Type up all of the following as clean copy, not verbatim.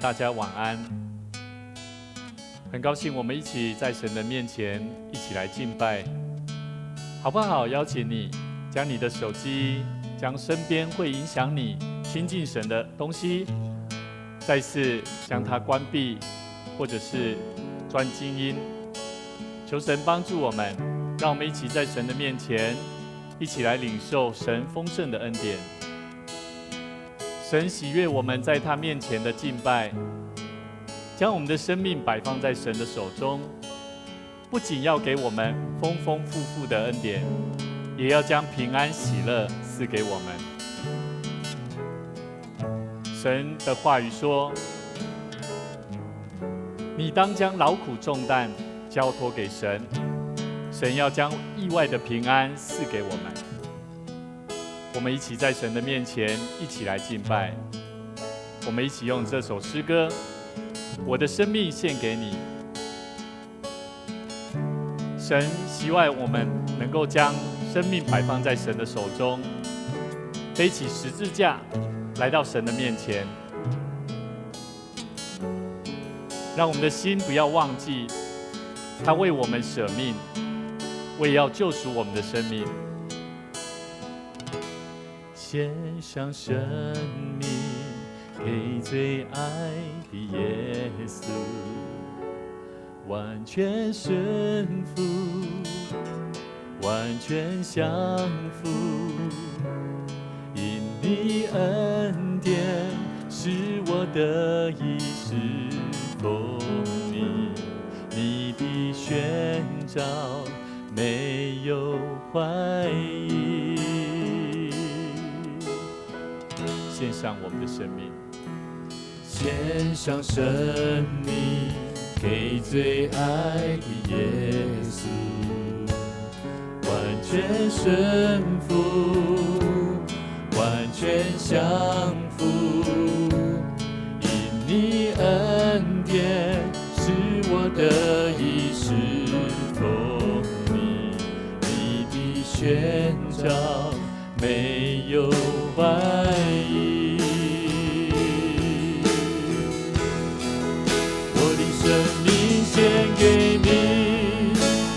大家晚安。很高兴我们一起在神的面前一起来敬拜，好不好？邀请你将你的手机，将身边会影响你亲近神的东西，再次将它关闭，或者是专静音。求神帮助我们，让我们一起在神的面前，一起来领受神丰盛的恩典。神喜悦我们在他面前的敬拜，将我们的生命摆放在神的手中，不仅要给我们丰丰富富的恩典，也要将平安喜乐赐给我们。神的话语说，你当将劳苦重担交托给神，神要将意外的平安赐给我们。我们一起在神的面前一起来敬拜，我们一起用这首诗歌，我的生命献给你。神希望我们能够将生命摆放在神的手中，背起十字架来到神的面前，让我们的心不要忘记他为我们舍命，为要救赎我们的生命。献上生命给最爱的耶稣，完全顺服，完全降服，因你恩典使我得以侍奉你，你的宣召没有怀疑。献上我们的生命，献上生命给最爱的耶稣，完全顺服，完全降服，因你恩典使我得以侍奉你，你的宣召没有怀疑。我的生命献给你，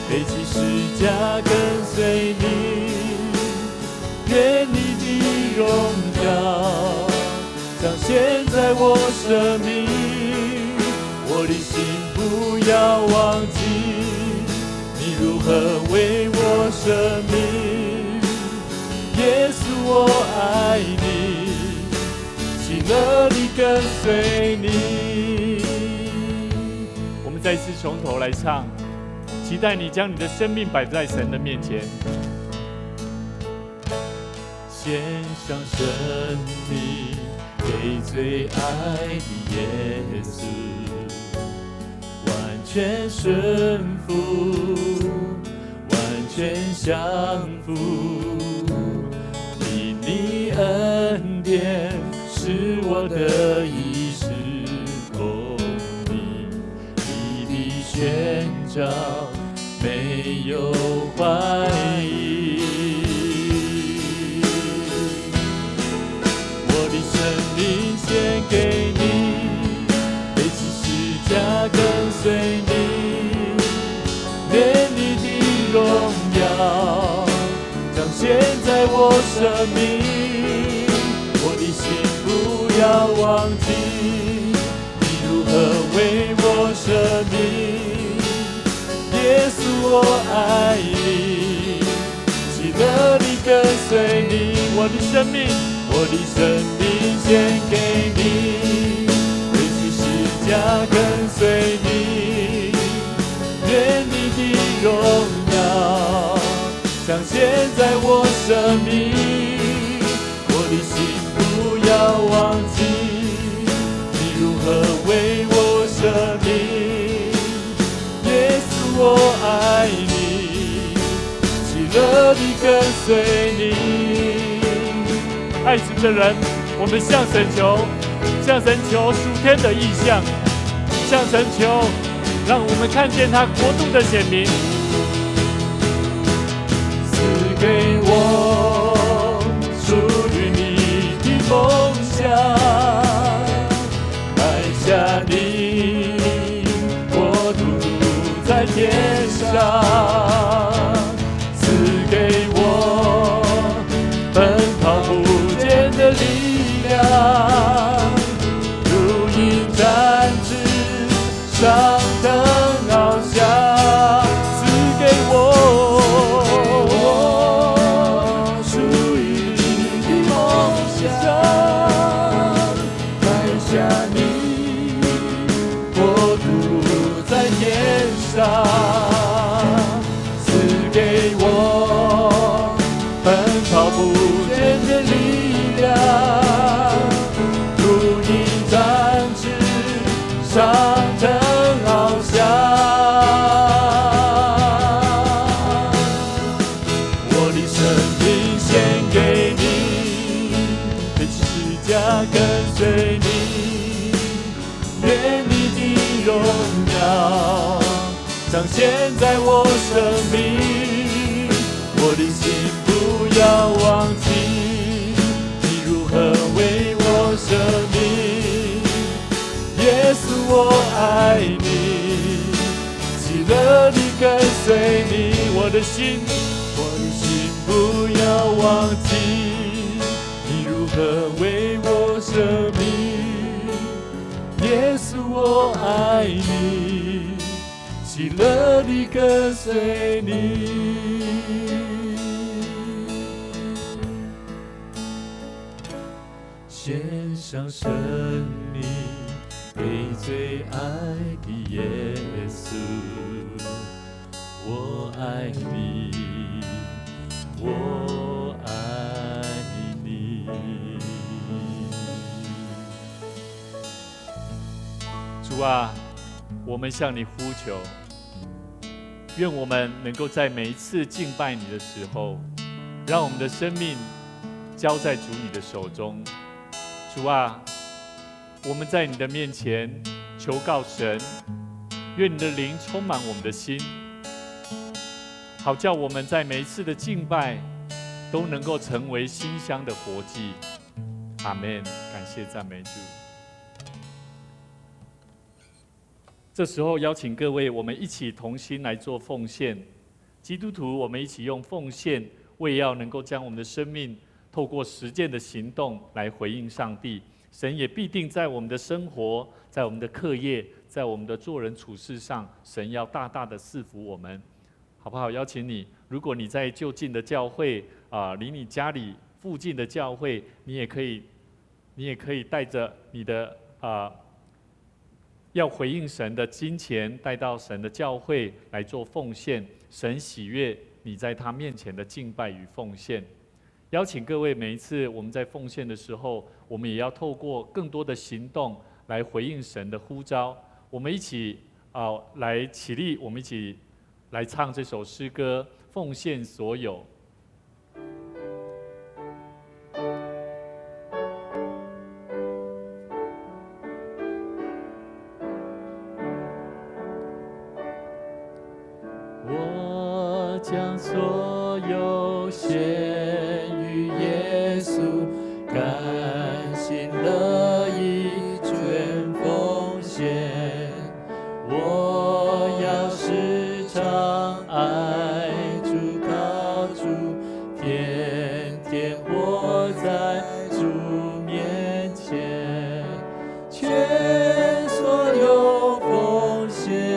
背起十字架跟随你，愿你的荣耀彰显在我生命。我的心不要忘记你如何为我舍命，耶稣我爱你，喜乐地跟随你。我们再次从头来唱，期待你将你的生命摆在神的面前，献上生命给最爱的耶稣，完全顺服，完全降服，因你恩典使我得以侍奉你，你的宣召没有怀疑。我的生命献给你，背起十字架跟随你，愿你的荣耀彰显在我生命。我的心不要忘记你如何为我舍命，耶稣我爱你，喜乐地跟随你。我的生命，我的生命献给你，背起十字架跟随你，愿你的荣耀彰显在我生命。我的心不要忘记你如何为我舍命，耶稣我爱你，喜乐地跟随你。爱神的人，我们向神求，向神求属天的意象，向神求让我们看见他国度的显明。赐给我属于你的梦想，埋下上腾翱翔，赐给我属于你的梦想，带下你国度在天上，赐给我奔跑不倦的力量，如鹰展翅上腾翱翔。我的生命献给你，背起十架跟随你，愿你的荣耀彰显在我生命。我的心不要忘记，你如何为我舍命。耶稣，我爱你，喜乐地跟随你。我的心不要忘记，你如何为我舍命。耶稣，我爱你，喜乐地跟随你。献上生命给最爱的耶稣，我爱你，我爱你。主啊，我们向你呼求，愿我们能够在每一次敬拜你的时候，让我们的生命交在主你的手中。主啊，我们在你的面前求告神，愿你的灵充满我们的心，好叫我们在每一次的敬拜都能够成为馨香的活祭。阿们。感谢赞美主。这时候邀请各位，我们一起同心来做奉献。基督徒，我们一起用奉献，为要能够将我们的生命透过实践的行动来回应上帝，神也必定在我们的生活，在我们的课业，在我们的做人处事上，神要大大的赐福我们，好不好？邀请你，如果你在就近的教会离你家里附近的教会，你也可以带着你的要回应神的金钱，带到神的教会来做奉献，神喜悦你在他面前的敬拜与奉献。邀请各位，每一次我们在奉献的时候，我们也要透过更多的行动来回应神的呼召。我们一起来起立，我们一起来唱这首诗歌《奉献所有》。我将所有献于耶稣，甘心乐意全奉献。我要时常爱主靠主，天天活在主面前，全所有奉献。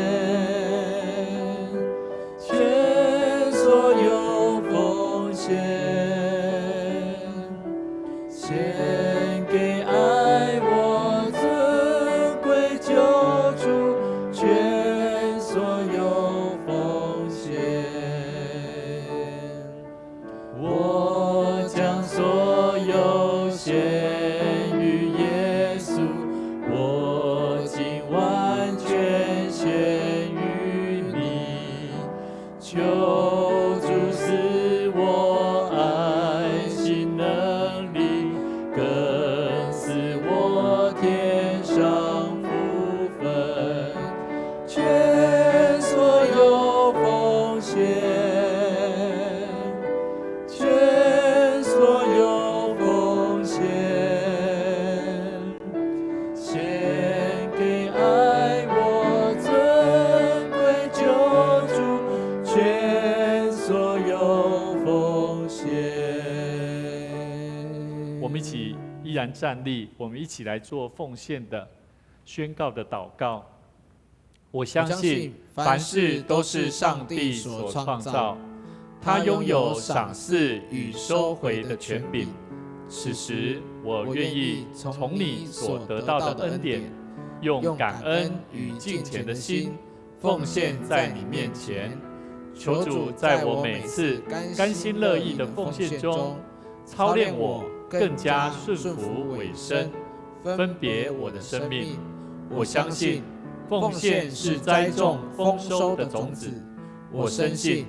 献给爱我尊贵救主，全所有奉献。我将所有献于耶稣，我竟完全献于你，求主赐我爱心能力，更赐我天上福分，全所有奉献，全所有奉献，献给爱我尊贵救主，全所有奉献。我们一起依然站立，我们一起来做奉献的宣告的祷告。我相信凡事都是上帝所创造，他拥有赏赐与收回的权柄。此时，我愿意从你所得到的恩典，用感恩与敬虔的心，奉献在你面前。求主在我每次甘心乐意的奉献中，操练我更加顺服委身，分别我的生命。我相信奉献是栽种丰收的种子，我深信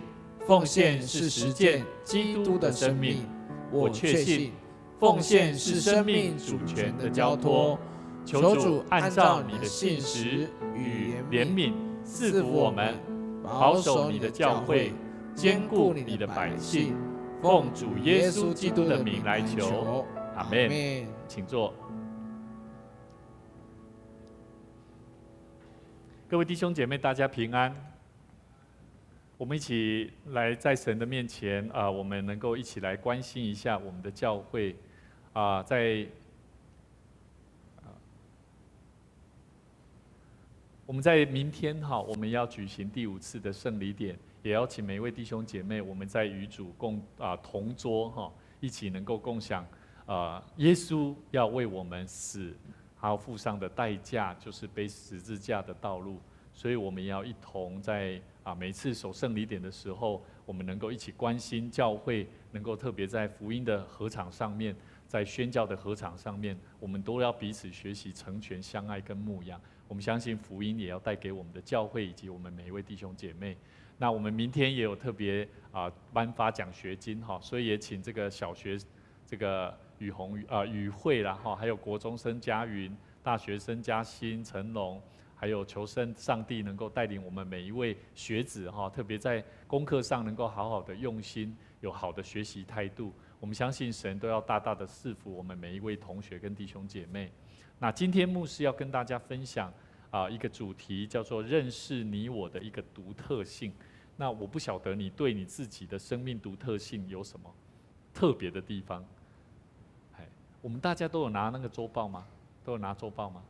奉献是实践基督的生命，我确信奉献是生命主权的交托。求主按照你的信实与怜悯赐福我们，保守你的教会，兼顾你的百姓。奉主耶稣基督的名来求，阿们。请坐。各位弟兄姐妹，大家平安。我们一起来在神的面前我们能够一起来关心一下我们的教会我们在明天我们要举行第5次的圣礼典，也邀请每一位弟兄姐妹，我们在与主同桌一起能够共享耶稣要为我们死，还要付上的代价，就是背十字架的道路。所以我们也要一同在每次守圣礼典的时候，我们能够一起关心教会，能够特别在福音的禾场上面，在宣教的禾场上面，我们都要彼此学习，成全相爱跟牧养。我们相信福音也要带给我们的教会以及我们每一位弟兄姐妹。那我们明天也有特别颁发奖学金所以也请这个小学这个宇慧啦还有国中生嘉云、大学生嘉欣、陈龙，还有求上帝能够带领我们每一位学子特别在功课上能够好好的用心，有好的学习态度。我们相信神都要大大的赐福我们每一位同学跟弟兄姐妹。那今天牧师要跟大家分享一个主题，叫做认识你我的一个独特性。那我不晓得你对你自己的生命独特性有什么特别的地方？我们大家都有拿那个周报吗？都有拿周报吗？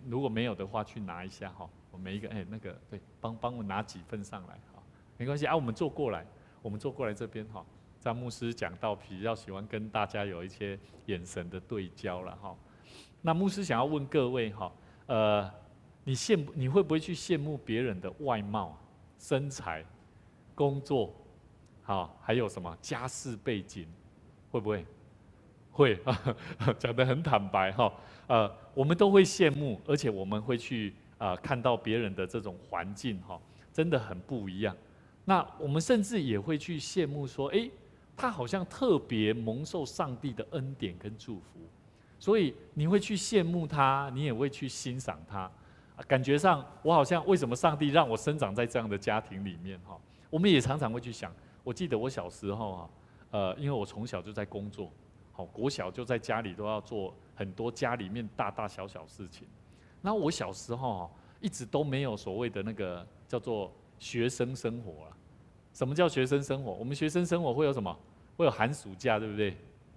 如果没有的话，去拿一下我每一个那个对，帮我拿几份上来没关系我们坐过来这边张牧师讲到比较喜欢跟大家有一些眼神的对焦了那牧师想要问各位你会不会去羡慕别人的外貌、身材、工作还有什么家世背景？会不会？会讲得很坦白我们都会羡慕，而且我们会去看到别人的这种环境真的很不一样。那我们甚至也会去羡慕说，他好像特别蒙受上帝的恩典跟祝福，所以你会去羡慕他，你也会去欣赏他。感觉上我好像为什么上帝让我生长在这样的家庭里面我们也常常会去想。我记得我小时候因为我从小就在工作，国小就在家里都要做很多家里面大大小小事情。然后我小时候一直都没有所谓的那个叫做学生生活了。什么叫学生生活？我们学生生活会有什么？会有寒暑假，对不对？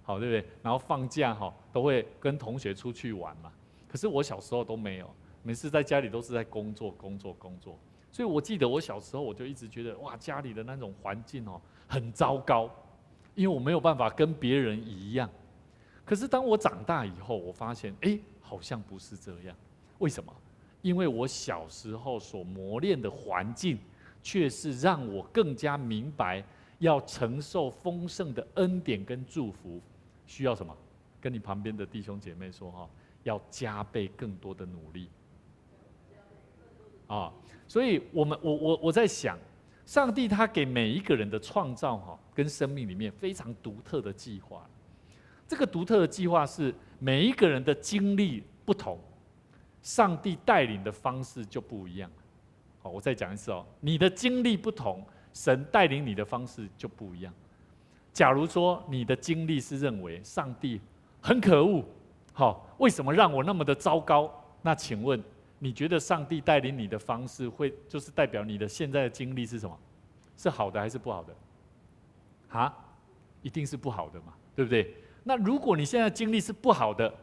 对不对？然后放假都会跟同学出去玩嘛。可是我小时候都没有，每次在家里都是在工作。所以我记得我小时候我就一直觉得哇，家里的那种环境很糟糕，因为我没有办法跟别人一样。可是当我长大以后，我发现好像不是这样。为什么？因为我小时候所磨练的环境，却是让我更加明白要承受丰盛的恩典跟祝福，需要什么？跟你旁边的弟兄姐妹说要加倍更多的努力。所以我在想，上帝他给每一个人的创造跟生命里面非常独特的计划。这个独特的计划是每一个人的经历不同，上帝带领的方式就不一样。我再讲一次你的经历不同，神带领你的方式就不一样。假如说你的经历是认为上帝很可恶，为什么让我那么的糟糕？那请问你觉得上帝带领你的方式会就是代表你的现在的经历是什么？是好的还是不好的？一定是不好的嘛，对不对？那如果你现在经历是不好的，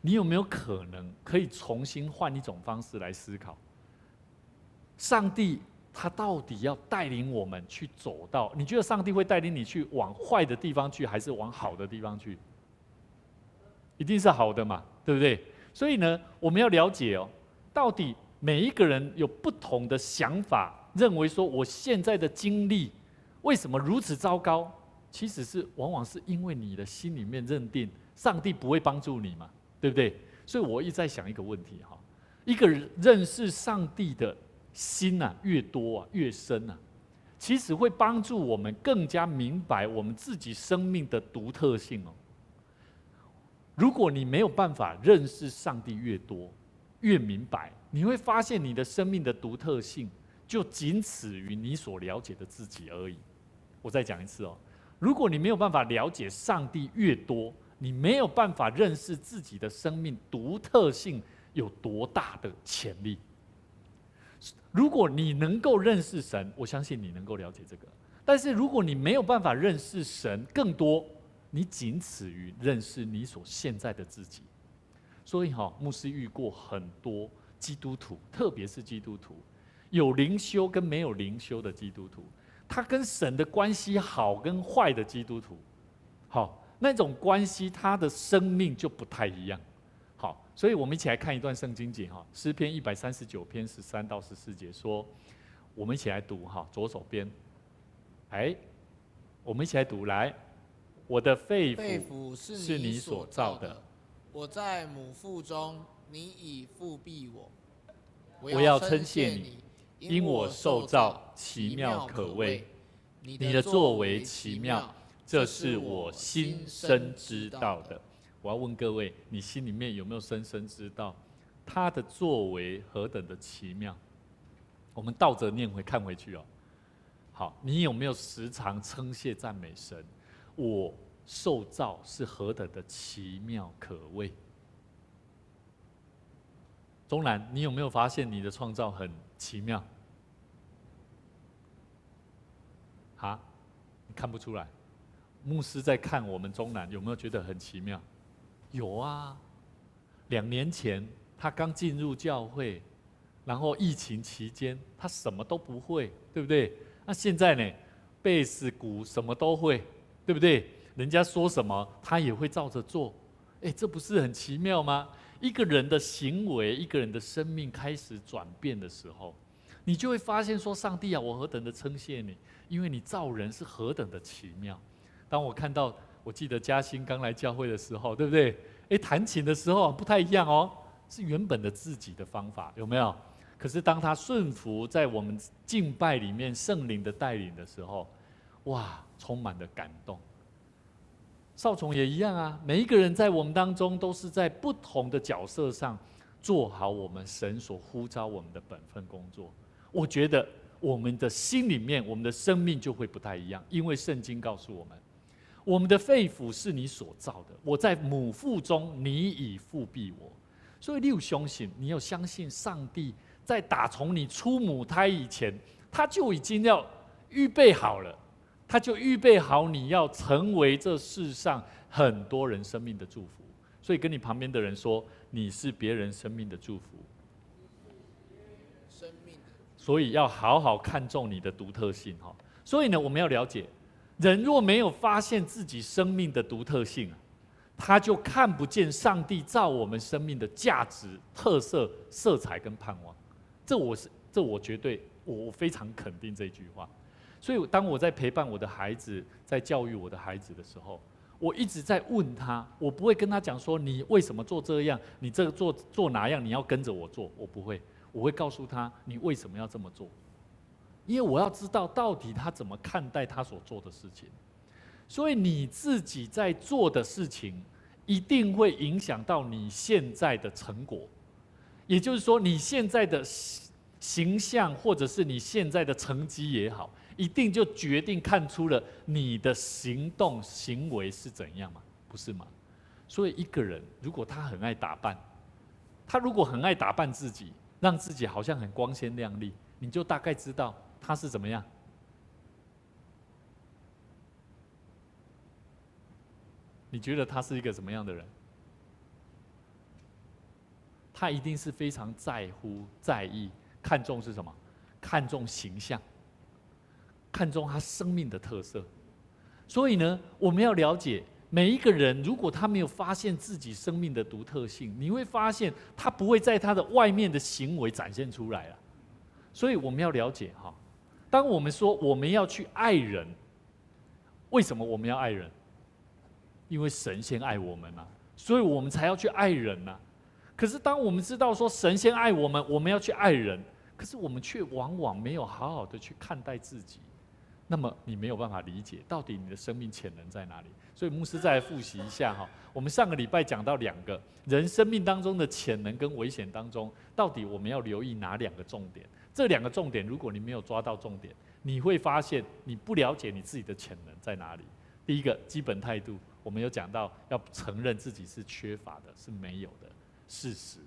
你有没有可能可以重新换一种方式来思考？上帝他到底要带领我们去走到？你觉得上帝会带领你去往坏的地方去，还是往好的地方去？一定是好的嘛，对不对？所以呢，我们要了解哦，到底每一个人有不同的想法，认为说我现在的经历为什么如此糟糕？其实是往往是因为你的心里面认定上帝不会帮助你嘛，对不对？所以我一直在想一个问题哈，一个人认识上帝的心啊越多啊越深啊，其实会帮助我们更加明白我们自己生命的独特性哦。如果你没有办法认识上帝越多越明白，你会发现你的生命的独特性就仅此于你所了解的自己而已。我再讲一次哦，如果你没有办法了解上帝越多，你没有办法认识自己的生命独特性有多大的潜力。如果你能够认识神，我相信你能够了解这个。但是如果你没有办法认识神更多，你仅此于认识你所现在的自己。所以牧师遇过很多基督徒，特别是基督徒，有灵修跟没有灵修的基督徒，他跟神的关系好跟坏的基督徒，那种关系他的生命就不太一样。好，所以我们一起来看一段圣经节诗篇139篇13到14节说，我们一起来读左手边，我们一起来读来。我的肺腑是你所造的，我在母腹中，你已复庇我。我要称谢你，因我受造奇妙可畏，你的作为奇妙，这是我心深知道的。我要问各位，你心里面有没有深深知道他的作为何等的奇妙？我们倒着念看回去哦。好，你有没有时常称谢赞美神？我受造是何等的奇妙可畏。钟兰，你有没有发现你的创造很奇妙？你看不出来。牧师在看我们钟兰，有没有觉得很奇妙？有啊，2年前他刚进入教会，然后疫情期间他什么都不会，对不对？那现在呢，贝斯鼓什么都会，对不对？人家说什么他也会照着做，这不是很奇妙吗？一个人的行为，一个人的生命开始转变的时候，你就会发现说，上帝啊，我何等的称谢你，因为你造人是何等的奇妙。当我看到，我记得嘉欣刚来教会的时候，对不对？弹琴的时候不太一样哦，是原本的自己的方法，有没有？可是当他顺服在我们敬拜里面圣灵的带领的时候，哇，充满了感动。少崇也一样啊，每一个人在我们当中都是在不同的角色上做好我们神所呼召我们的本分工作。我觉得我们的心里面，我们的生命就会不太一样，因为圣经告诉我们，我们的肺腑是你所造的，我在母腹中，你已复庇我。所以你有相信，你有相信上帝在打从你出母胎以前，他就已经要预备好了。他就预备好你要成为这世上很多人生命的祝福，所以跟你旁边的人说，你是别人生命的祝福。所以要好好看重你的独特性。所以呢，我们要了解，人若没有发现自己生命的独特性，他就看不见上帝造我们生命的价值、特色、色彩跟盼望。这我绝对，我非常肯定这句话。所以当我在陪伴我的孩子，在教育我的孩子的时候，我一直在问他，我不会跟他讲说你为什么做这样，你这个做哪样，你要跟着我做，我不会，我会告诉他你为什么要这么做，因为我要知道到底他怎么看待他所做的事情。所以你自己在做的事情，一定会影响到你现在的成果，也就是说你现在的形象，或者是你现在的成绩也好，一定就决定看出了你的行动行为是怎样嘛，不是吗？所以一个人如果他很爱打扮，他如果很爱打扮自己，让自己好像很光鲜亮丽，你就大概知道他是怎么样。你觉得他是一个什么样的人？他一定是非常在乎、在意、看重是什么？看重形象，看重他生命的特色。所以呢，我们要了解每一个人，如果他没有发现自己生命的独特性，你会发现他不会在他的外面的行为展现出来了。所以我们要了解哈，当我们说我们要去爱人，为什么我们要爱人？因为神先爱我们啊，所以我们才要去爱人啊。可是当我们知道说神先爱我们，我们要去爱人，可是我们却往往没有好好的去看待自己。那么你没有办法理解到底你的生命潜能在哪里。所以牧师再来复习一下哈，我们上个礼拜讲到2个人生命当中的潜能跟危险当中，到底我们要留意哪2个重点？这2个重点，如果你没有抓到重点，你会发现你不了解你自己的潜能在哪里。第一个基本态度，我们有讲到要承认自己是缺乏的，是没有的事实，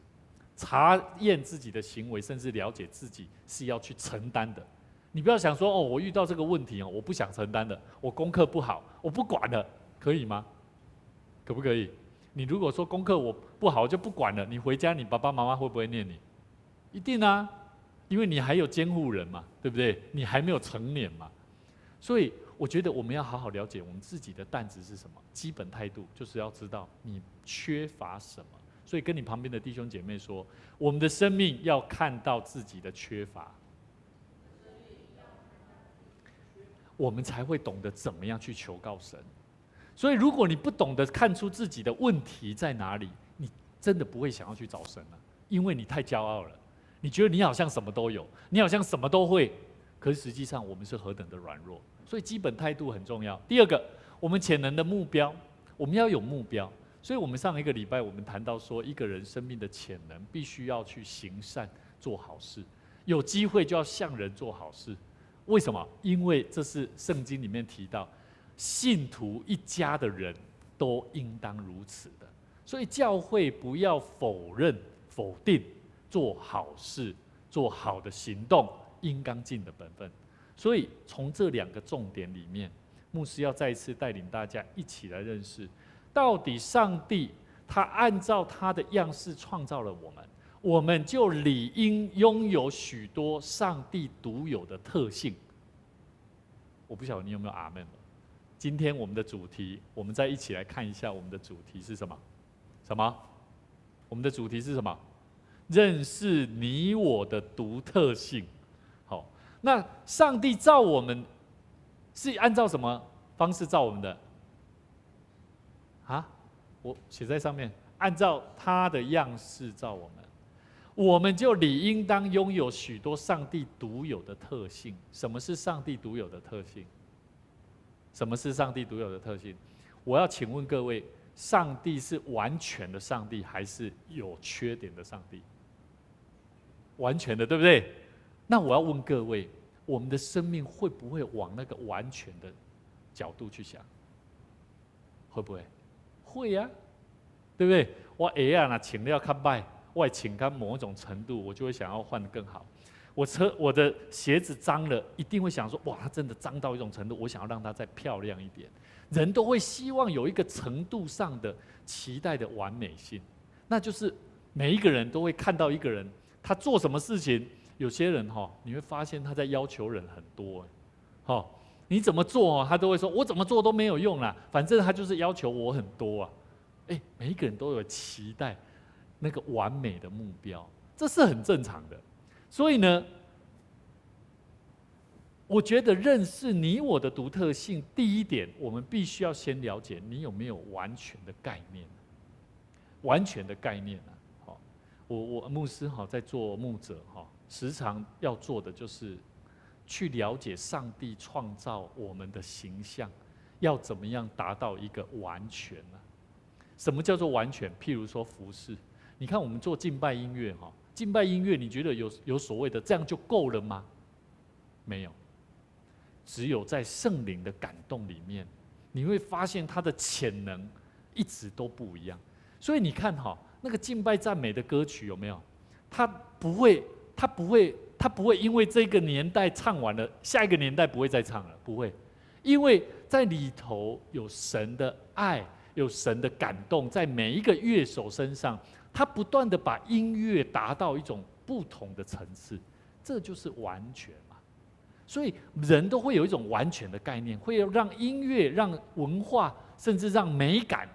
查验自己的行为，甚至了解自己是要去承担的。你不要想说我遇到这个问题我不想承担的，我功课不好，我不管了，可以吗？可不可以？你如果说功课我不好，我就不管了，你回家你爸爸妈妈会不会念你？一定啊，因为你还有监护人嘛，对不对？你还没有成年嘛，所以我觉得我们要好好了解我们自己的担子是什么。基本态度就是要知道你缺乏什么。所以跟你旁边的弟兄姐妹说，我们的生命要看到自己的缺乏，我们才会懂得怎么样去求告神。所以如果你不懂得看出自己的问题在哪里，你真的不会想要去找神了，因为你太骄傲了，你觉得你好像什么都有，你好像什么都会，可是实际上我们是何等的软弱。所以基本态度很重要。第2个，我们潜能的目标，我们要有目标。所以我们上一个礼拜我们谈到说，一个人生命的潜能必须要去行善做好事，有机会就要向人做好事。为什么？因为这是圣经里面提到，信徒一家的人都应当如此的。所以教会不要否认、否定做好事、做好的行动应当尽的本分。所以从这2个重点里面，牧师要再一次带领大家一起来认识，到底上帝他按照他的样式创造了我们，我们就理应拥有许多上帝独有的特性。我不晓得你有没有阿们了。今天我们的主题，我们再一起来看一下我们的主题是什么？什么？我们的主题是什么？认识你我的独特性。好，那上帝造我们是按照什么方式造我们的？我写在上面，按照他的样式造我们，我们就理应当拥有许多上帝独有的特性。什么是上帝独有的特性？什么是上帝独有的特性？我要请问各位，上帝是完全的上帝，还是有缺点的上帝？完全的，对不对？那我要问各位，我们的生命会不会往那个完全的角度去想？会不会？会啊，对不对？我鞋啊，那穿了较歹，我穿到某一种程度，我就会想要换得更好。我的鞋子脏了，一定会想说，哇，它真的脏到一种程度，我想要让它再漂亮一点。人都会希望有一个程度上的期待的完美性，那就是每一个人都会看到一个人，他做什么事情，有些人你会发现他在要求人很多，你怎么做他都会说，我怎么做都没有用啦，反正他就是要求我很多啊。每一个人都有期待那个完美的目标，这是很正常的。所以呢，我觉得认识你我的独特性，第一点，我们必须要先了解你有没有完全的概念。完全的概念啊，我牧师在做牧者时常要做的就是去了解上帝创造我们的形象，要怎么样达到一个完全呢？什么叫做完全？譬如说服事，你看我们做敬拜音乐敬拜音乐，你觉得有所谓的这样就够了吗？没有，只有在圣灵的感动里面，你会发现它的潜能一直都不一样。所以你看那个敬拜赞美的歌曲有没有？它不会因为这个年代唱完了，下一个年代不会再唱了，不会，因为在里头有神的爱，有神的感动，在每一个乐手身上，他不断的把音乐达到一种不同的层次。这就是完全嘛。所以人都会有一种完全的概念，会让音乐、让文化，甚至让美感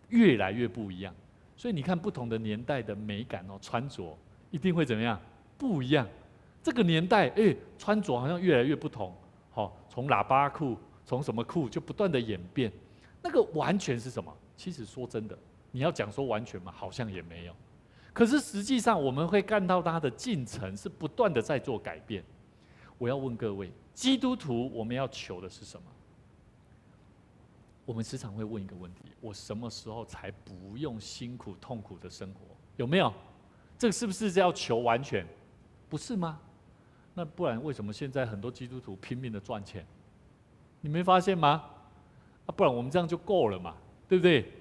越来越不一样。所以你看不同的年代的美感穿着一定会怎么样？不一样。这个年代，穿着好像越来越不同。从喇叭裤，从什么裤就不断的演变。那个完全是什么？其实说真的，你要讲说完全嘛，好像也没有。可是实际上我们会看到它的进程是不断的在做改变。我要问各位，基督徒我们要求的是什么？我们时常会问一个问题：我什么时候才不用辛苦痛苦的生活？有没有？这个是不是要求完全？不是吗？那不然为什么现在很多基督徒拼命的赚钱？你没发现吗？不然我们这样就够了嘛，对不对？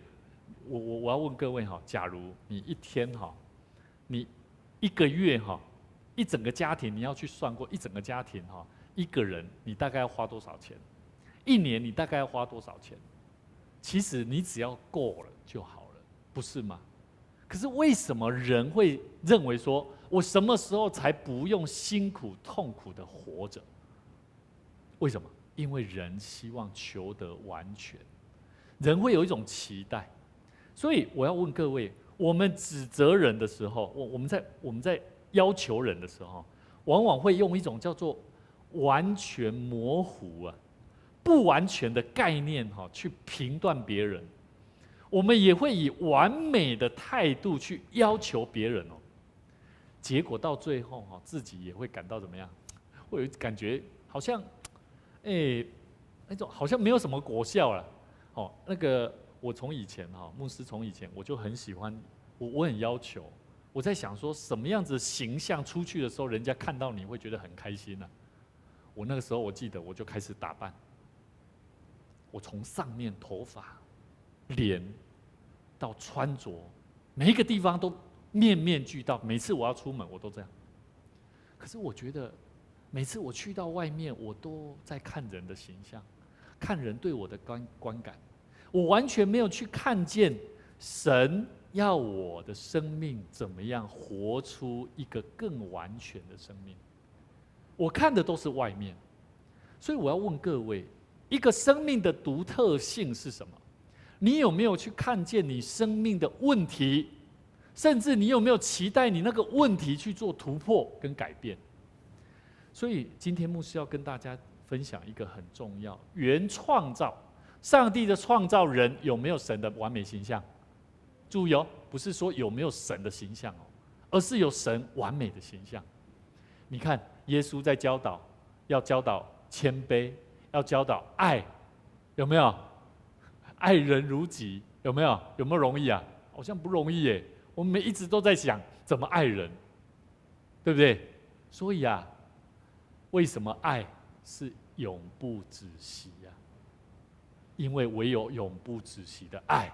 我要问各位假如你一天你一个月一整个家庭，你要去算过一整个家庭一个人你大概要花多少钱？一年你大概要花多少钱？其实你只要够了就好了，不是吗？可是为什么人会认为说，我什么时候才不用辛苦痛苦的活着？为什么？因为人希望求得完全，人会有一种期待。所以我要问各位，我们指责人的时候，我们在要求人的时候，往往会用一种叫做完全模糊不完全的概念去评断别人。我们也会以完美的态度去要求别人结果到最后自己也会感到怎么样？会有感觉好像，那种好像没有什么果效了。那个我从以前牧师从以前我就很喜欢，我很要求，我在想说什么样子的形象出去的时候，人家看到你会觉得很开心呢？我那个时候我记得我就开始打扮，我从上面头发、脸到穿着，每一个地方都面面俱到。每次我要出门，我都这样。可是我觉得，每次我去到外面，我都在看人的形象，看人对我的观感。我完全没有去看见神要我的生命怎么样活出一个更完全的生命。我看的都是外面，所以我要问各位，一个生命的独特性是什么？你有没有去看见你生命的问题？甚至你有没有期待你那个问题去做突破跟改变？所以今天牧师要跟大家分享一个很重要，原创造。上帝的创造人有没有神的完美形象？注意不是说有没有神的形象而是有神完美的形象。你看耶稣在教导，要教导谦卑，要教导爱，有没有？爱人如己，有没有？有没有容易啊？好像不容易耶。我们一直都在想怎么爱人，对不对？所以为什么爱是永不止息因为唯有永不止息的爱，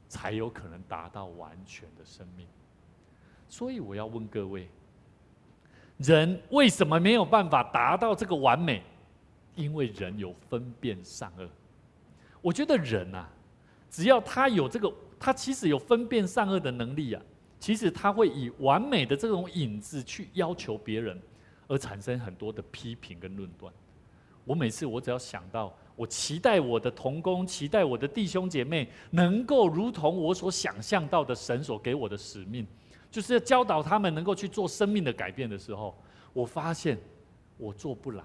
才有可能达到完全的生命。所以我要问各位，人为什么没有办法达到这个完美？因为人有分辨善恶。我觉得人只要他有这个，他其实有分辨善恶的能力其实他会以完美的这种影子去要求别人，而产生很多的批评跟论断。我只要想到，我期待我的同工，期待我的弟兄姐妹能够如同我所想象到的神所给我的使命，就是要教导他们能够去做生命的改变的时候，我发现我做不来，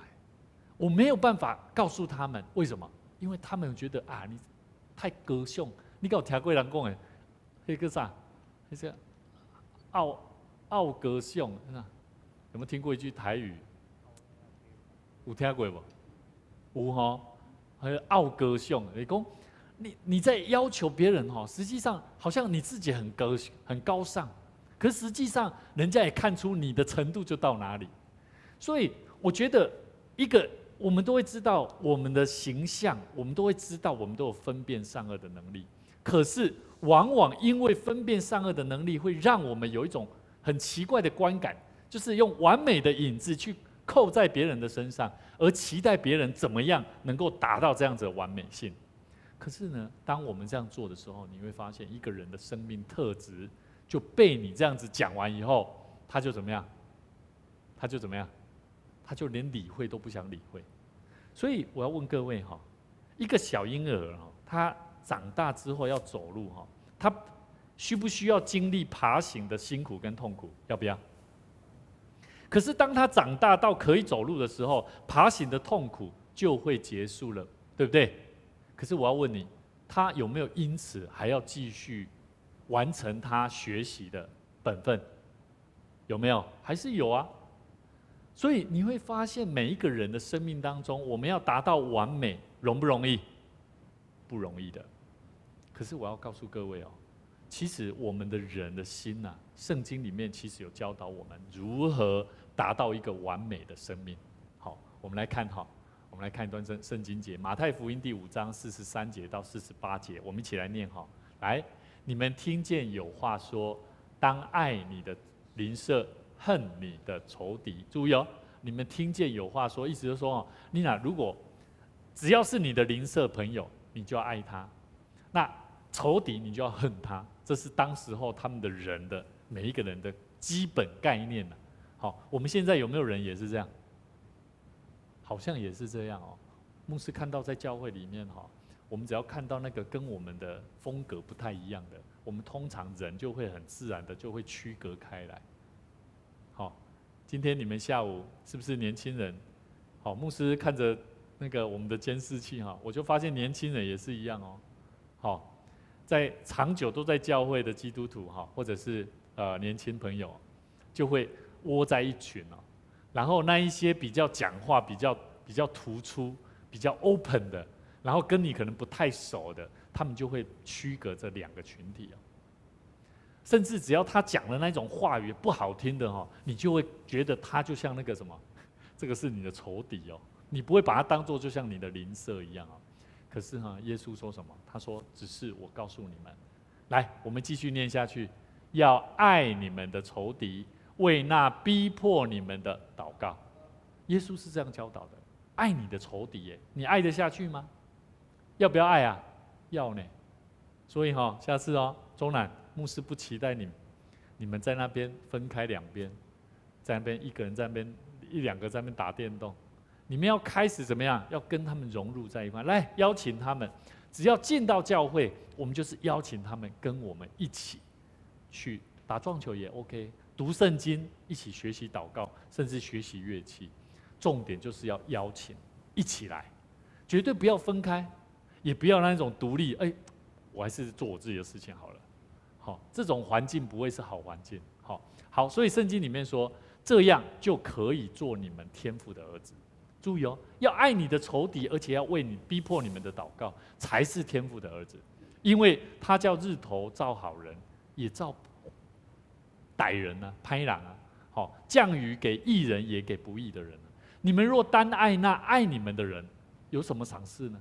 我没有办法告诉他们。为什么？因为他们觉得你太高尚。你有听过人讲的那个啥？那个傲高尚，有没有听过一句台语？有听过不？有还有傲高尚。你讲你在要求别人实际上好像你自己很高尚，可是实际上人家也看出你的程度就到哪里。所以我觉得我们都会知道我们的形象，我们都会知道我们都有分辨善恶的能力。可是往往因为分辨善恶的能力，会让我们有一种很奇怪的观感，就是用完美的影子去扣在别人的身上，而期待别人怎么样能够达到这样子的完美性。可是呢，当我们这样做的时候，你会发现一个人的生命特质就被你这样子讲完以后，他就怎么样？他就怎么样？他就连理会都不想理会。所以我要问各位哈，一个小婴儿哈，他长大之后要走路哈，他需不需要经历爬行的辛苦跟痛苦？要不要？可是当他长大到可以走路的时候，爬行的痛苦就会结束了，对不对？可是我要问你，他有没有因此还要继续完成他学习的本分？有没有？还是有啊。所以你会发现，每一个人的生命当中，我们要达到完美，容不容易？不容易的。可是我要告诉各位哦，其实我们的人的心啊，圣经里面其实有教导我们如何达到一个完美的生命。好，我们来看哈，我们来看一段圣经节，马太福音第5章43节到48节，我们一起来念哈。来，你们听见有话说，当爱你的邻舍，恨你的仇敌。注意哦，你们听见有话说，意思就是说哦，你哪如果只要是你的邻舍朋友，你就要爱他；那仇敌你就要恨他。这是当时候他们的人的每一个人的基本概念了。好，我们现在有没有人也是这样？好像也是这样哦。牧师看到在教会里面哈，我们只要看到那个跟我们的风格不太一样的，我们通常人就会很自然的就会区隔开来。好，今天你们下午是不是年轻人？好，牧师看着那个我们的监视器哈，我就发现年轻人也是一样哦。好，在长久都在教会的基督徒哈，或者是年轻朋友，就会窝在一群哦。然后那一些比较讲话比较突出、比较 open 的，然后跟你可能不太熟的，他们就会区隔这两个群体哦。甚至只要他讲的那种话语不好听的哈，你就会觉得他就像那个什么，这个是你的仇敌哦，你不会把他当作就像你的邻舍一样哦。可是哈，耶稣说什么？他说：“只是我告诉你们，来，我们继续念下去，要爱你们的仇敌，为那逼迫你们的祷告。”耶稣是这样教导的，爱你的仇敌耶，你爱得下去吗？要不要爱啊？要呢。所以哈，下次哦，中南牧师不期待你们在那边分开两边，在那边一个人在那边一两个在那边打电动，你们要开始怎么样？要跟他们融入在一块，来邀请他们。只要进到教会，我们就是邀请他们跟我们一起去打撞球也 OK， 读圣经，一起学习祷告，甚至学习乐器。重点就是要邀请一起来，绝对不要分开，也不要那种独立。我还是做我自己的事情好了。好，这种环境不会是好环境。好，所以圣经里面说，这样就可以做你们天父的儿子。注意哦，要爱你的仇敌，而且要为你逼迫你们的祷告，才是天父的儿子。因为他叫日头照好人，也照歹人啊、歹人啊。好，降雨给义人，也给不义的人。你们若单爱那爱你们的人，有什么赏赐呢？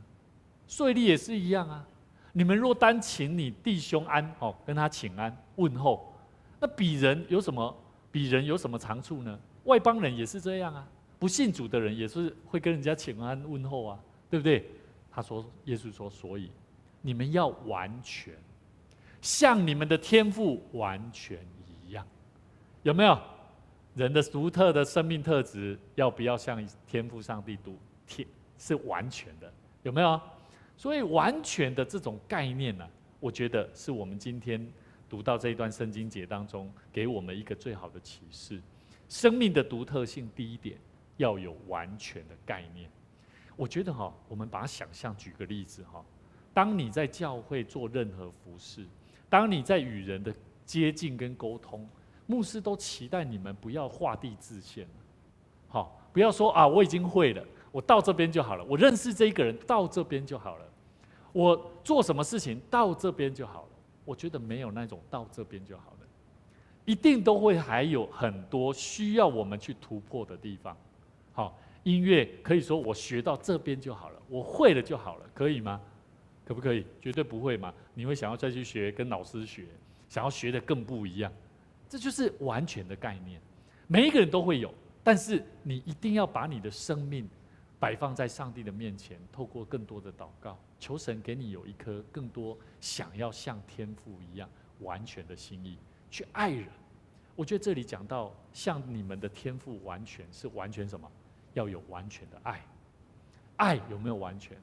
税吏也是一样啊。你们若单请你弟兄安，跟他请安问候，那比人有什么长处呢？外邦人也是这样啊，不信主的人也是会跟人家请安问候啊，对不对？耶稣说，所以你们要完全，像你们的天父完全一样，有没有？人的独特的生命特质，要不要像天父上帝是完全的？有没有？所以完全的这种概念呢，我觉得是我们今天读到这一段圣经节当中，给我们一个最好的启示。生命的独特性，第一点要有完全的概念。我觉得我们把它想象，举个例子当你在教会做任何服事，当你在与人的接近跟沟通，牧师都期待你们不要画地自限，不要说我已经会了，我到这边就好了，我认识这一个人到这边就好了，我做什么事情到这边就好了。我觉得没有那种到这边就好了，一定都会还有很多需要我们去突破的地方。音乐可以说我学到这边就好了，我会了就好了，可以吗？可不可以？绝对不会嘛！你会想要再去学，跟老师学，想要学的更不一样。这就是完全的概念，每一个人都会有，但是你一定要把你的生命摆放在上帝的面前，透过更多的祷告，求神给你有一颗更多想要像天父一样完全的心意，去爱人，我觉得这里讲到像你们的天赋完全是完全什么？要有完全的爱。爱有没有完全？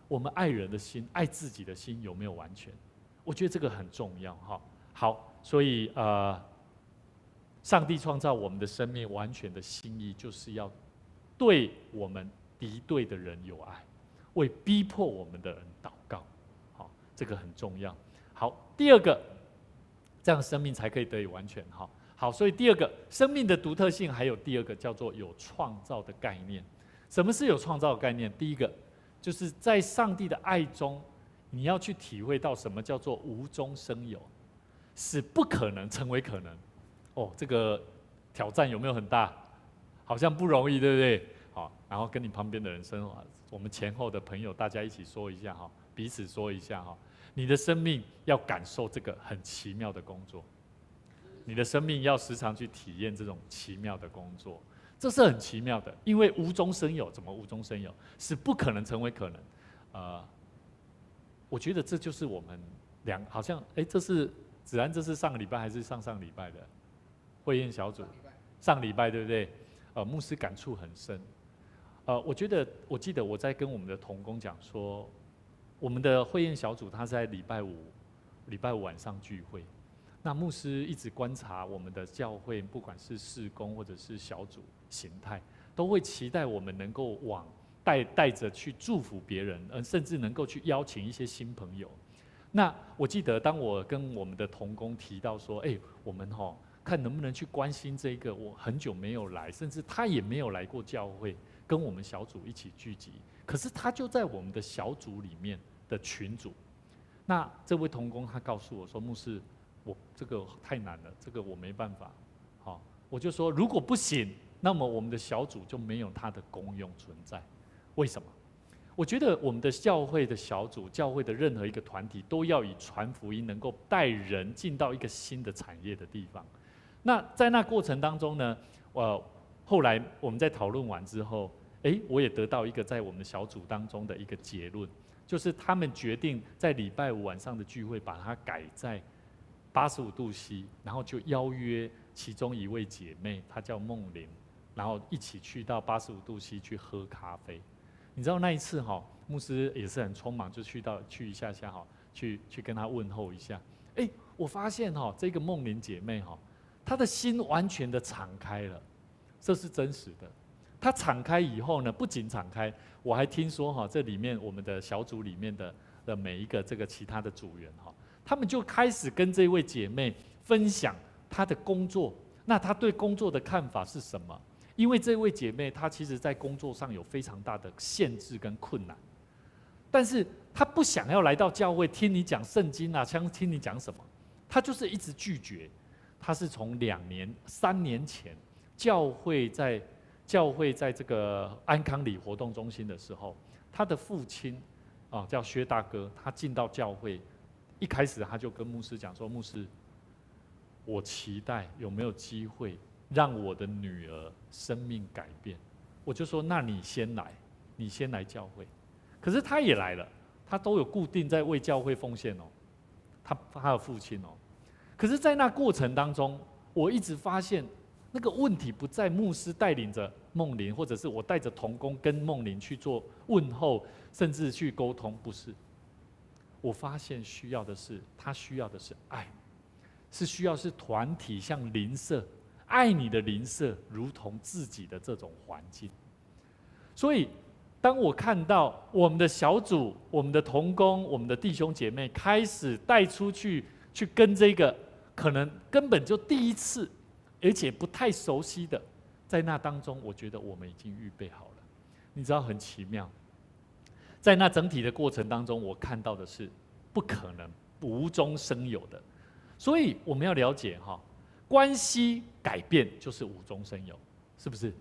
我们爱人的心、爱自己的心有没有完全？我觉得这个很重要哈。好，所以上帝创造我们的生命完全的心意，就是要对我们敌对的人有爱，为逼迫我们的人祷告。好，这个很重要。好，第二个，这样生命才可以得以完全。好，所以第二个，生命的独特性还有第二个叫做有创造的概念。什么是有创造的概念？第一个，就是在上帝的爱中，你要去体会到什么叫做无中生有，使不可能成为可能。哦，这个挑战有没有很大？好像不容易，对不对？好，然后跟你旁边的人说，我们前后的朋友大家一起说一下哈，彼此说一下哈，你的生命要感受这个很奇妙的工作。你的生命要时常去体验这种奇妙的工作，这是很奇妙的，因为无中生有，怎么无中生有？是不可能成为可能。我觉得这就是我们好像，这是子安，这是上个礼拜还是上上礼拜的会宴小组？上礼拜对不对？牧师感触很深。我记得我在跟我们的同工讲说，我们的会宴小组他在礼拜五晚上聚会。那牧师一直观察我们的教会，不管是事工或者是小组形态，都会期待我们能够带着去祝福别人，甚至能够去邀请一些新朋友。那我记得当我跟我们的同工提到说，我们看能不能去关心这个我很久没有来，甚至他也没有来过教会，跟我们小组一起聚集，可是他就在我们的小组里面的群组。那这位同工他告诉我说，牧师，我这个太难了，这个我没办法。好，我就说如果不行，那么我们的小组就没有它的功用存在。为什么？我觉得我们的教会的小组，教会的任何一个团体，都要以传福音，能够带人进到一个新的产业的地方。那在那过程当中呢，后来我们在讨论完之后，我也得到一个在我们小组当中的一个结论，就是他们决定在礼拜五晚上的聚会，把它改在85度 C， 然后就邀约其中一位姐妹，她叫梦玲，然后一起去到85度 C 去喝咖啡。你知道那一次牧师也是很匆忙，就去一下下去跟她问候一下。我发现这个梦玲姐妹她的心完全的敞开了，这是真实的。她敞开以后呢，不仅敞开，我还听说这里面我们的小组里面的每一个这个其他的组员他们就开始跟这位姐妹分享她的工作，那她对工作的看法是什么？因为这位姐妹她其实在工作上有非常大的限制跟困难，但是她不想要来到教会听你讲圣经啊，听你讲什么，她就是一直拒绝。她是从3年前教会在这个安康里活动中心的时候，她的父亲叫薛大哥，他进到教会。一开始他就跟牧师讲说，牧师，我期待有没有机会让我的女儿生命改变。我就说，那你先来教会。可是他也来了，他都有固定在为教会奉献他的父亲可是在那过程当中，我一直发现那个问题不在牧师带领着梦玲，或者是我带着同工跟梦玲去做问候，甚至去沟通，不是。我发现他需要的是爱，需要是团体，像邻舍，爱你的邻舍如同自己的这种环境。所以当我看到我们的小组、我们的同工、我们的弟兄姐妹开始带出去跟这个可能根本就第一次，而且不太熟悉的，在那当中，我觉得我们已经预备好了。你知道很奇妙，在那整体的过程当中，我看到的是不可能无中生有的。所以我们要了解关系改变就是无中生有，是不是？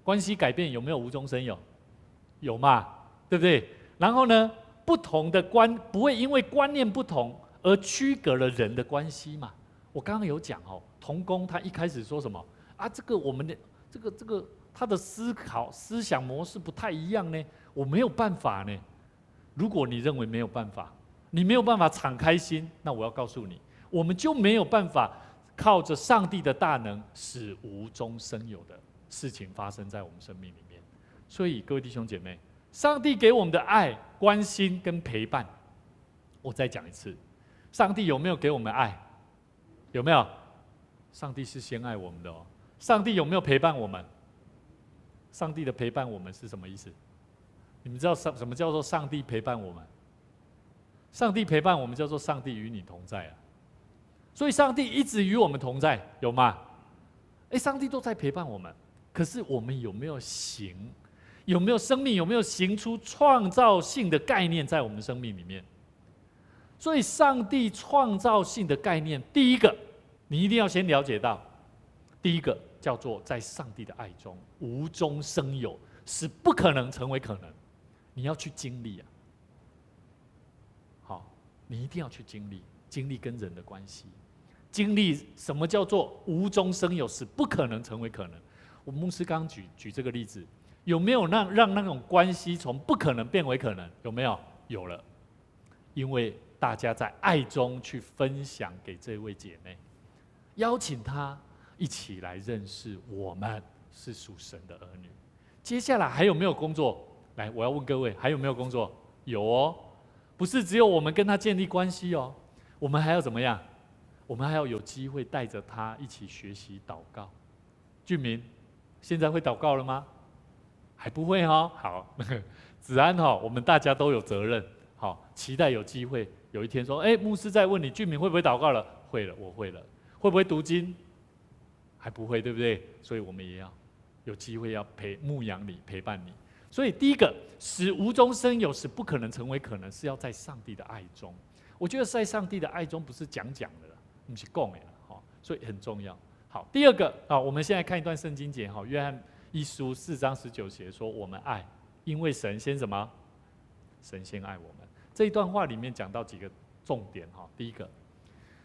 关系改变有没有无中生有？有嘛，对不对？然后呢，不同的不会因为观念不同而区隔了人的关系嘛。我刚刚有讲同工他一开始说什么啊？这个我们的这个他的思想模式不太一样呢，我没有办法呢。如果你认为没有办法，你没有办法敞开心，那我要告诉你，我们就没有办法靠着上帝的大能，使无中生有的事情发生在我们生命里面。所以各位弟兄姐妹，上帝给我们的爱、关心跟陪伴，我再讲一次，上帝有没有给我们爱？有没有？上帝是先爱我们的哦。上帝有没有陪伴我们？上帝的陪伴我们是什么意思？你们知道什么叫做上帝陪伴我们？上帝陪伴我们叫做上帝与你同在啊。所以上帝一直与我们同在，有吗？上帝都在陪伴我们，可是我们有没有行？有没有生命？有没有行出创造性的概念在我们生命里面？所以上帝创造性的概念，第一个你一定要先了解到，第一个叫做在上帝的爱中无中生有，使不可能成为可能。你要去经历啊，好，你一定要去经历跟人的关系，经历什么叫做无中生有，使不可能成为可能。我牧师刚举这个例子，有没有让那种关系从不可能变为可能？有没有？有了，因为大家在爱中去分享给这位姐妹，邀请她一起来认识我们是属神的儿女。接下来还有没有工作？来，我要问各位，还有没有工作？有哦，不是只有我们跟她建立关系哦，我们还要怎么样？我们还要有机会带着她一起学习祷告。俊明，现在会祷告了吗？还不会哦。好，子安哈，我们大家都有责任。好，期待有机会有一天说，牧师在问你，俊明会不会祷告了？会了，我会了。会不会读经？还不会，对不对？所以我们也要有机会要牧养你，陪伴你。所以第一个，使无中生有，使不可能成为可能，是要在上帝的爱中。我觉得在上帝的爱中，不是讲的了，不是讲的了，所以很重要。好，第二个我们现在看一段圣经节，约翰一书4章19节说，我们爱，因为神先什么？神先爱我们。这一段话里面讲到几个重点，第一个，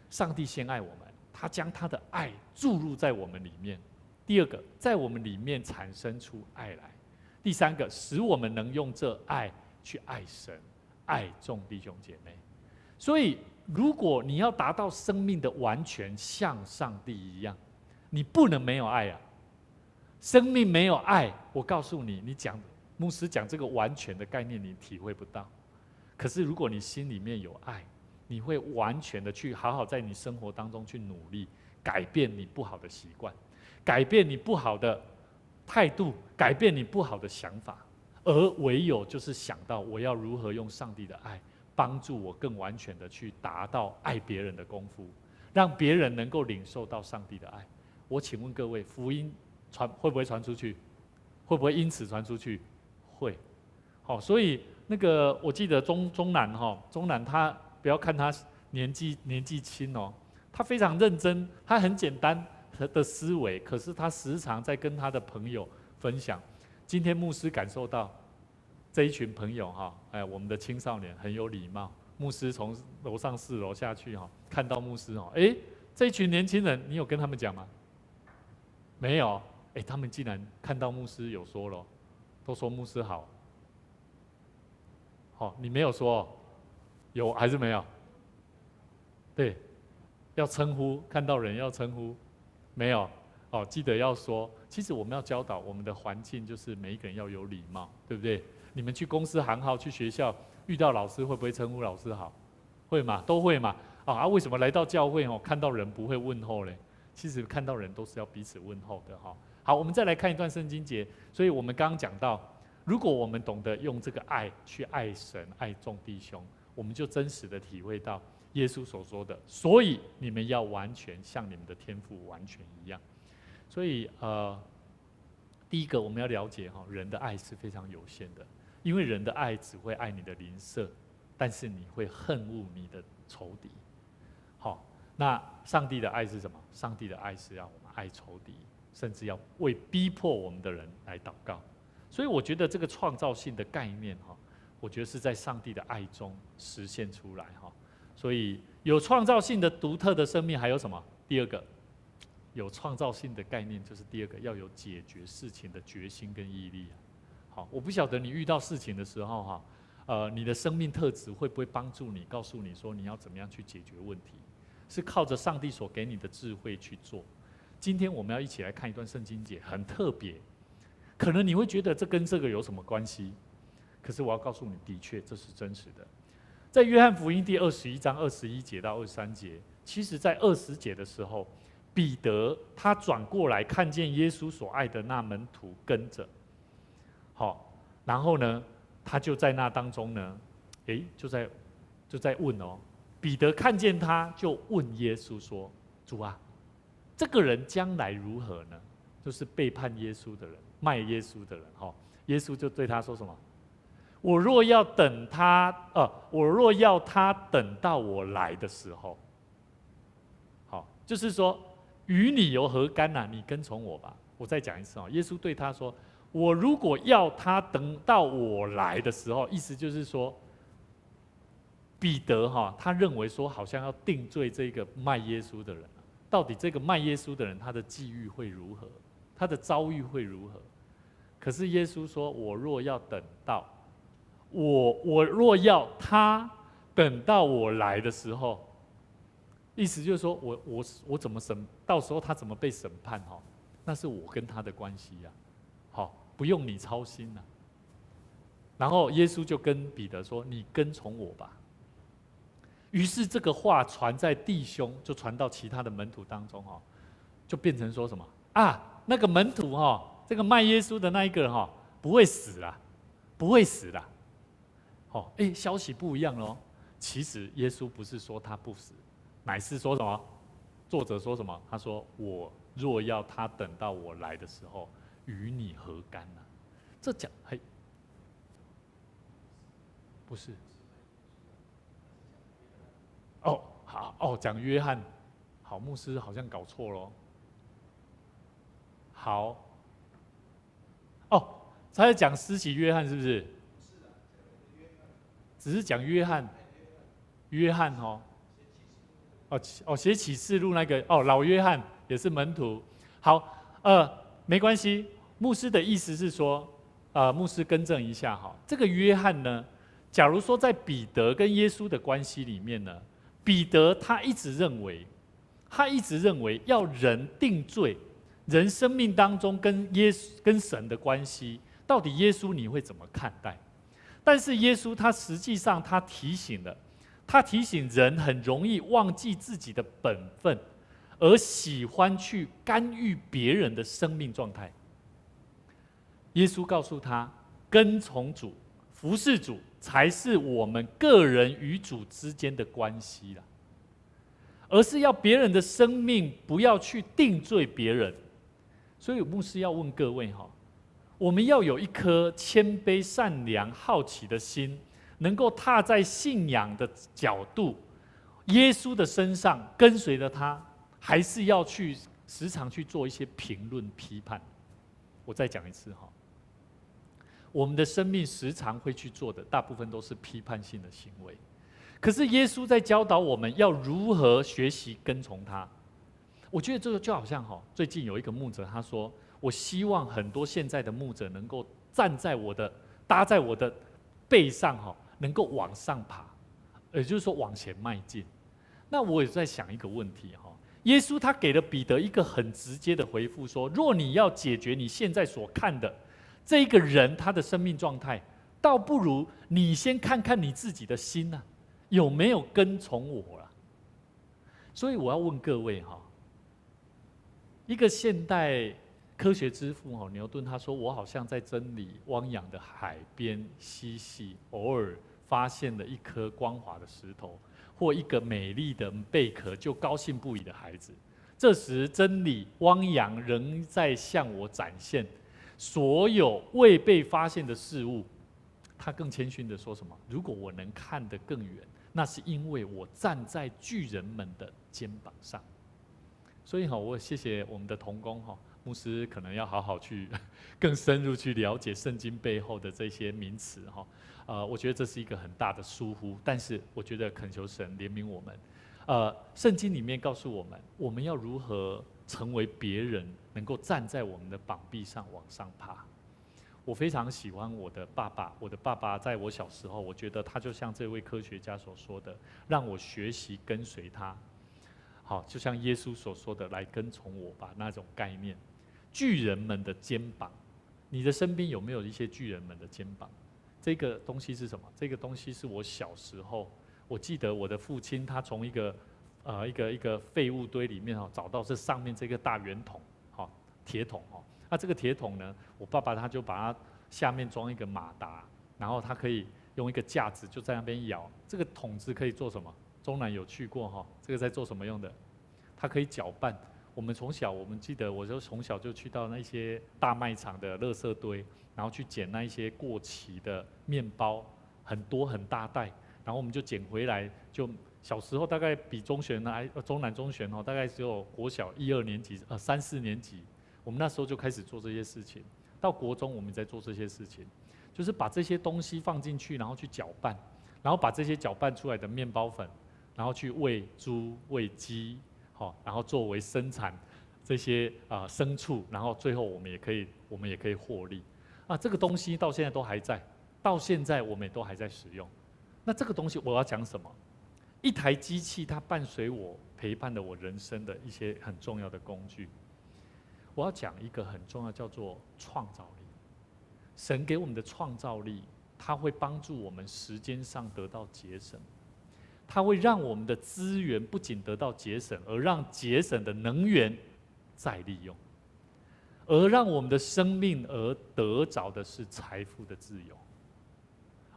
上帝先爱我们，他将他的爱注入在我们里面。第二个，在我们里面产生出爱来。第三个，使我们能用这爱去爱神，爱众弟兄姐妹。所以，如果你要达到生命的完全像上帝一样，你不能没有爱啊！生命没有爱，我告诉你，牧师讲这个完全的概念，你体会不到。可是，如果你心里面有爱，你会完全的去好好在你生活当中去努力，改变你不好的习惯，改变你不好的态度，改变你不好的想法，而唯有就是想到我要如何用上帝的爱帮助我更完全的去达到爱别人的功夫，让别人能够领受到上帝的爱。我请问各位，福音会不会传出去？会不会因此传出去？会。好，所以我记得中南他不要看他年纪轻哦，他非常认真，他很简单的思维，可是他时常在跟他的朋友分享。今天牧师感受到这一群朋友我们的青少年很有礼貌。牧师从楼上4楼下去看到牧师这一群年轻人，你有跟他们讲吗？没有。他们竟然看到牧师有说了，都说牧师好。你没有说，有还是没有？对，要称呼，看到人要称呼，没有。记得要说。其实我们要教导我们的环境，就是每一个人要有礼貌，对不对？你们去公司行号，去学校遇到老师，会不会称呼老师好？会嘛，都会嘛。为什么来到教会看到人不会问候嘞？其实看到人都是要彼此问候的好，我们再来看一段圣经节。所以我们刚刚讲到，如果我们懂得用这个爱去爱神、爱众弟兄，我们就真实的体会到耶稣所说的，所以你们要完全像你们的天父完全一样。所以第一个我们要了解人的爱是非常有限的，因为人的爱只会爱你的邻舍，但是你会恨恶你的仇敌。那上帝的爱是什么？上帝的爱是要我们爱仇敌，甚至要为逼迫我们的人来祷告。所以我觉得这个创造性的概念我觉得是在上帝的爱中实现出来所以有创造性的独特的生命，还有什么？第二个有创造性的概念，就是第二个要有解决事情的决心跟毅力。我不晓得你遇到事情的时候你的生命特质会不会帮助你，告诉你说你要怎么样去解决问题？是靠着上帝所给你的智慧去做。今天我们要一起来看一段圣经节，很特别。可能你会觉得这跟这个有什么关系？可是我要告诉你，的确这是真实的。在约翰福音第21章21节到23节，其实在20节的时候，彼得他转过来看见耶稣所爱的那门徒跟着，好，然后呢，他就在那当中呢，就在问哦，彼得看见他就问耶稣说：“主啊，这个人将来如何呢？”就是背叛耶稣的人，卖耶稣的人，耶稣就对他说什么？我若要他等到我来的时候，好，就是说与你有何干啊？你跟从我吧。我再讲一次，耶稣对他说：“我如果要他等到我来的时候，意思就是说，彼得他认为说好像要定罪这个卖耶稣的人，到底这个卖耶稣的人他的际遇会如何，他的遭遇会如何？可是耶稣说：我若要他等到我来的时候，意思就是说我怎么审，到时候他怎么被审判那是我跟他的关系呀，不用你操心了。然后耶稣就跟彼得说：你跟从我吧。于是这个话传在弟兄，就传到其他的门徒当中就变成说什么啊？那个门徒这个卖耶稣的那一个人不会死啦，不会死啦。消息不一样咯。其实耶稣不是说他不死，乃是说什么？作者说什么？他说：我若要他等到我来的时候，与你何干呢？这讲不是。好，讲约翰，好，牧师好像搞错咯。好，他在讲施洗约翰是不是？只是讲约翰写启示录那个老约翰也是门徒。好，没关系，牧师的意思是说，牧师更正一下这个约翰呢，假如说在彼得跟耶稣的关系里面呢，彼得他一直认为要人定罪，人生命当中跟神的关系，到底耶稣你会怎么看待？但是耶稣他实际上他提醒人很容易忘记自己的本分，而喜欢去干预别人的生命状态。耶稣告诉他，跟从主、服侍主才是我们个人与主之间的关系啦，而是要别人的生命不要去定罪别人。所以牧师要问各位我们要有一颗谦卑、善良、好奇的心，能够踏在信仰的角度，耶稣的身上，跟随着他，还是要去时常去做一些评论、批判。我再讲一次我们的生命时常会去做的，大部分都是批判性的行为。可是耶稣在教导我们要如何学习跟从他。我觉得这个就好像最近有一个牧者他说，我希望很多现在的牧者能够搭在我的背上能够往上爬，也就是说往前迈进。那我也在想一个问题耶稣他给了彼得一个很直接的回复说，若你要解决你现在所看的这一个人他的生命状态，倒不如你先看看你自己的心有没有跟从我了。所以我要问各位一个现代科学之父牛顿他说，我好像在真理汪洋的海边嬉戏，偶尔发现了一颗光滑的石头或一个美丽的贝壳，就高兴不已的孩子。这时真理汪洋仍在向我展现所有未被发现的事物。他更谦逊的说什么？如果我能看得更远，那是因为我站在巨人们的肩膀上。所以我谢谢我们的同工牧师可能要好好去更深入去了解圣经背后的这些名词我觉得这是一个很大的疏忽，但是我觉得恳求神怜悯我们。圣经里面告诉我们，我们要如何成为别人能够站在我们的膀臂上往上爬。我非常喜欢我的爸爸在我小时候，我觉得他就像这位科学家所说的，让我学习跟随他。好，就像耶稣所说的，来跟从我吧，那种概念。巨人们的肩膀，你的身边有没有一些巨人们的肩膀？这个东西是什么？这个东西是我小时候，我记得我的父亲他从一个废物堆里面找到这上面这个大圆筒，铁桶那这个铁桶呢，我爸爸他就把它下面装一个马达，然后他可以用一个架子就在那边摇。这个桶子可以做什么？中南有去过这个在做什么用的？它可以搅拌。我们记得我就从小就去到那些大卖场的垃圾堆，然后去捡那一些过期的面包，很多很大袋，然后我们就捡回来。就小时候大概比中南中学大概只有国小1、2年级3、4年级，我们那时候就开始做这些事情。到国中我们在做这些事情，就是把这些东西放进去，然后去搅拌，然后把这些搅拌出来的面包粉，然后去喂猪、喂鸡。然后作为生产这些牲畜，然后最后我们也可以获利这个东西到现在都还在，到现在我们也都还在使用。那这个东西我要讲什么？一台机器它伴随我，陪伴了我人生的一些很重要的工具。我要讲一个很重要，叫做创造力。神给我们的创造力，它会帮助我们时间上得到节省。它会让我们的资源不仅得到节省，而让节省的能源再利用，而让我们的生命而得着的是财富的自由。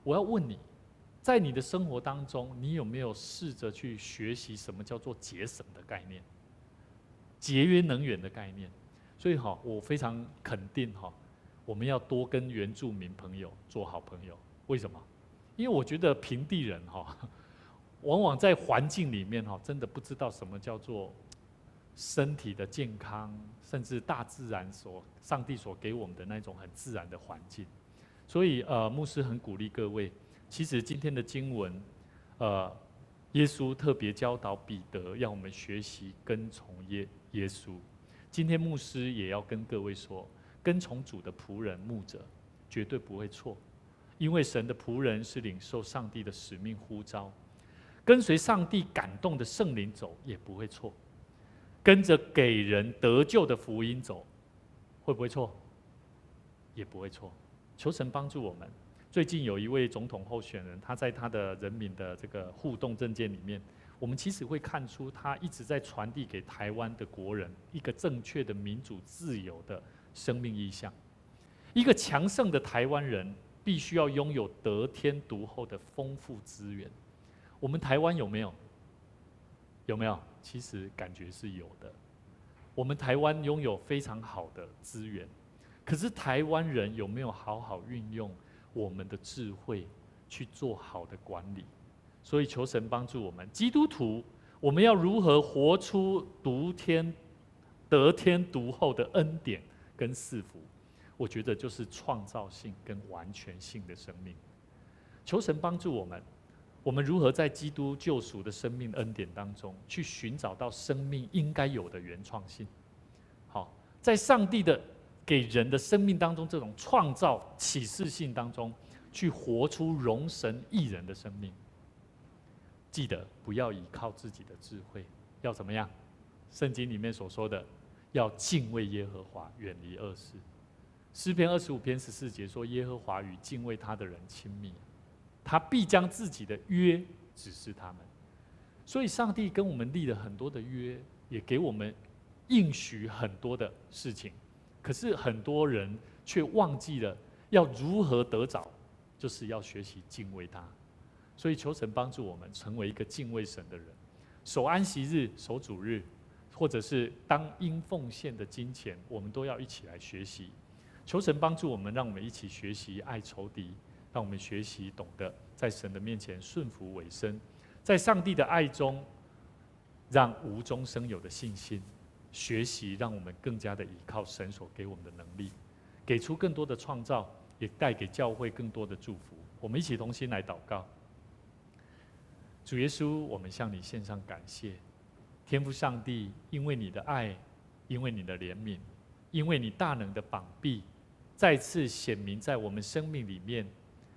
我要问你，在你的生活当中，你有没有试着去学习什么叫做节省的概念、节约能源的概念？所以我非常肯定我们要多跟原住民朋友做好朋友。为什么？因为我觉得平地人往往在环境里面真的不知道什么叫做身体的健康，甚至大自然上帝所给我们的那种很自然的环境。所以牧师很鼓励各位，其实今天的经文，耶稣特别教导彼得，让我们学习跟从耶稣。今天牧师也要跟各位说，跟从主的仆人牧者绝对不会错，因为神的仆人是领受上帝的使命呼召。跟随上帝感动的圣灵走也不会错，跟着给人得救的福音走，会不会错？也不会错。求神帮助我们。最近有一位总统候选人，他在他的人民的这个互动政见里面，我们其实会看出他一直在传递给台湾的国人一个正确的民主自由的生命意象。一个强盛的台湾人必须要拥有得天独厚的丰富资源。我们台湾有没有？有没有？其实感觉是有的。我们台湾拥有非常好的资源，可是台湾人有没有好好运用我们的智慧去做好的管理？所以求神帮助我们，基督徒，我们要如何活出得天独厚的恩典跟赐福？我觉得就是创造性跟完全性的生命。求神帮助我们。我们如何在基督救赎的生命恩典当中，去寻找到生命应该有的原创性？在上帝的给人的生命当中，这种创造启示性当中，去活出荣神益人的生命。记得不要依靠自己的智慧，要怎么样？圣经里面所说的，要敬畏耶和华，远离恶事。诗篇25篇14节说：“耶和华与敬畏他的人亲密。”他必将自己的约指示他们，所以上帝跟我们立了很多的约，也给我们应许很多的事情。可是很多人却忘记了要如何得着，就是要学习敬畏他。所以求神帮助我们成为一个敬畏神的人，守安息日、守主日，或者是当应奉献的金钱，我们都要一起来学习。求神帮助我们，让我们一起学习爱仇敌。让我们学习懂得在神的面前顺服委身，在上帝的爱中，让无中生有的信心，学习让我们更加的依靠神所给我们的能力，给出更多的创造，也带给教会更多的祝福。我们一起同心来祷告。主耶稣，我们向你献上感谢，天父上帝，因为你的爱，因为你的怜悯，因为你大能的膀臂，再次显明在我们生命里面。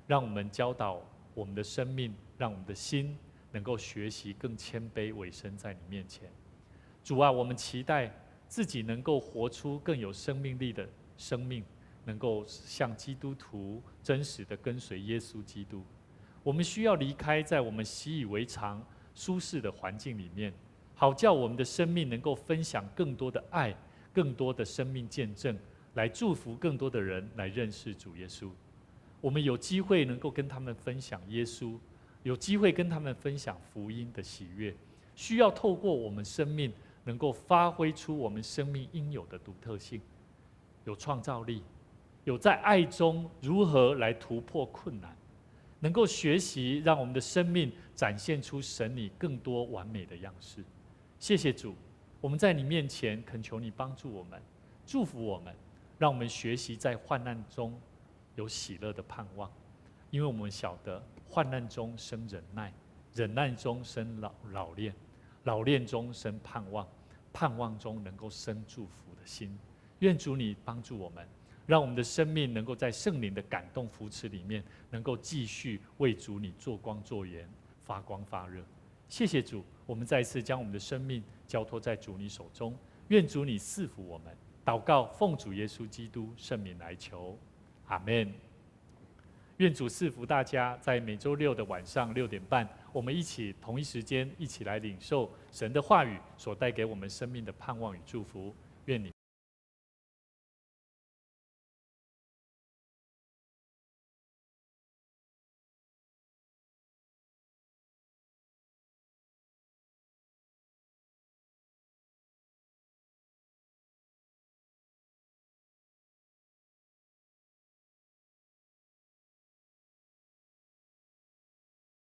让我们教导我们的生命，让我们的心能够学习更谦卑委身在你面前。主啊，我们期待自己能够活出更有生命力的生命，能够像基督徒真实的跟随耶稣基督。我们需要离开在我们习以为常、舒适的环境里面，好叫我们的生命能够分享更多的爱，更多的生命见证，来祝福更多的人来认识主耶稣。我们有机会能够跟他们分享耶稣，有机会跟他们分享福音的喜悦，需要透过我们生命能够发挥出我们生命应有的独特性，有创造力，有在爱中如何来突破困难，能够学习让我们的生命展现出神你更多完美的样式。谢谢主，我们在你面前恳求你帮助我们，祝福我们，让我们学习在患难中有喜乐的盼望，因为我们晓得患难中生忍耐，忍耐中生老练，老练中生盼望，盼望中能够生祝福的心。愿主你帮助我们，让我们的生命能够在圣灵的感动扶持里面，能够继续为主你做光做盐，发光发热。谢谢主，我们再次将我们的生命交托在主你手中，愿主你赐福我们。祷告奉主耶稣基督圣名来求，阿们。愿主赐福大家，在每周六的晚上6点半，我们一起同一时间一起来领受神的话语所带给我们生命的盼望与祝福。愿你